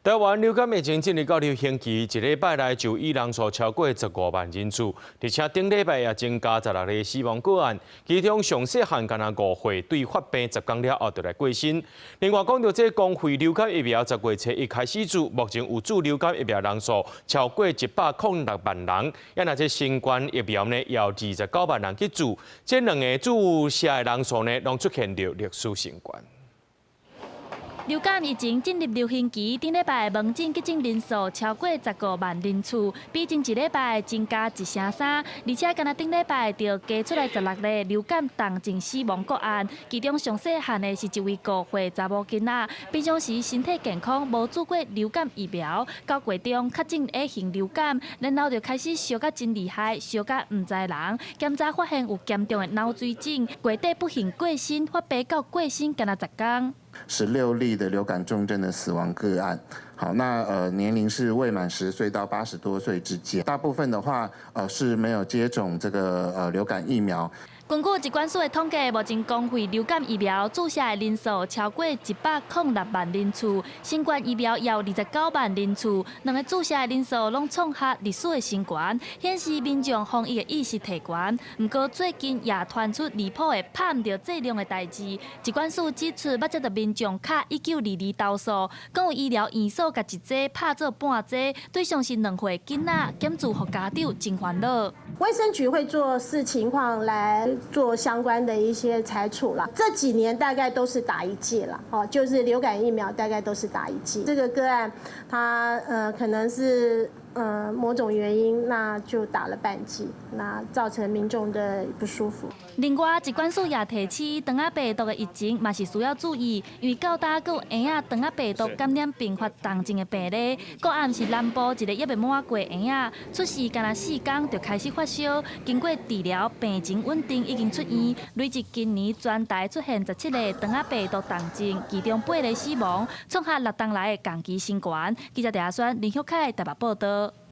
台湾流感疫情进入到流行期，一礼拜内就医人数超过15万人次，而且顶礼拜也增加16个死亡个案，其中上细汉敢若5岁，对发病10天了后就来过身。另外，讲到这公费流感疫苗10月初一开始注，目前有注流感疫苗人数超过106万人，也那这新冠疫苗呢，也有29万人去注，这两个注射的人数呢，拢出现着历史新高。 流感疫情进入流行期，顶礼拜门诊急诊人数超过15万人次，比前一礼拜增加1成3，而且敢若顶礼拜就加出来16个流感重症死亡个案，其中上细汉的是一位5岁查某囡仔，平常时身体健康，无注过流感疫苗，到月中确诊 A 型流感，然后就开始烧甲真厉害，烧甲唔知人，检查发现有严重的脑水肿，月底不幸过身，发病到过身敢若10天。 16例的流感重症的死亡个案，好，那年龄是未满10岁到80多岁之间，大部分的话是没有接种这个流感疫苗。 根据疾管署的统计，目前公费流感疫苗注射的人数超过106万人次，新冠疫苗也有29万人次，两个注射的人数拢创下历史的新高，显示民众防疫的意识提悬。不过最近也传出离谱的拍唔到剂量的代志，疾管署指出，要接到民众卡1922投诉，更有医疗院所甲一剂拍做半剂，对象是2岁囡仔，检注互家长真烦恼。卫生局会做视情况来做相关的一些裁处啦。这几年大概都是打1剂了，哦，就是流感疫苗大概都是打1剂。这个个案，它可能是某种原因，那就打了半剂，那造成民众的不舒服。另外，疾管署也提醒，肠仔病毒的疫情嘛是需要注意，因为到大有婴仔肠仔病毒感染并发重症的病例，个案是南部一个还未满过婴仔，出事敢若4天就开始发烧，经过治疗病情稳定，已经出院。累计今年全台出现17个肠仔病毒重症，其中8个死亡，创下6天来的同期新高。记者陈亚轩、林秀凯台北报道。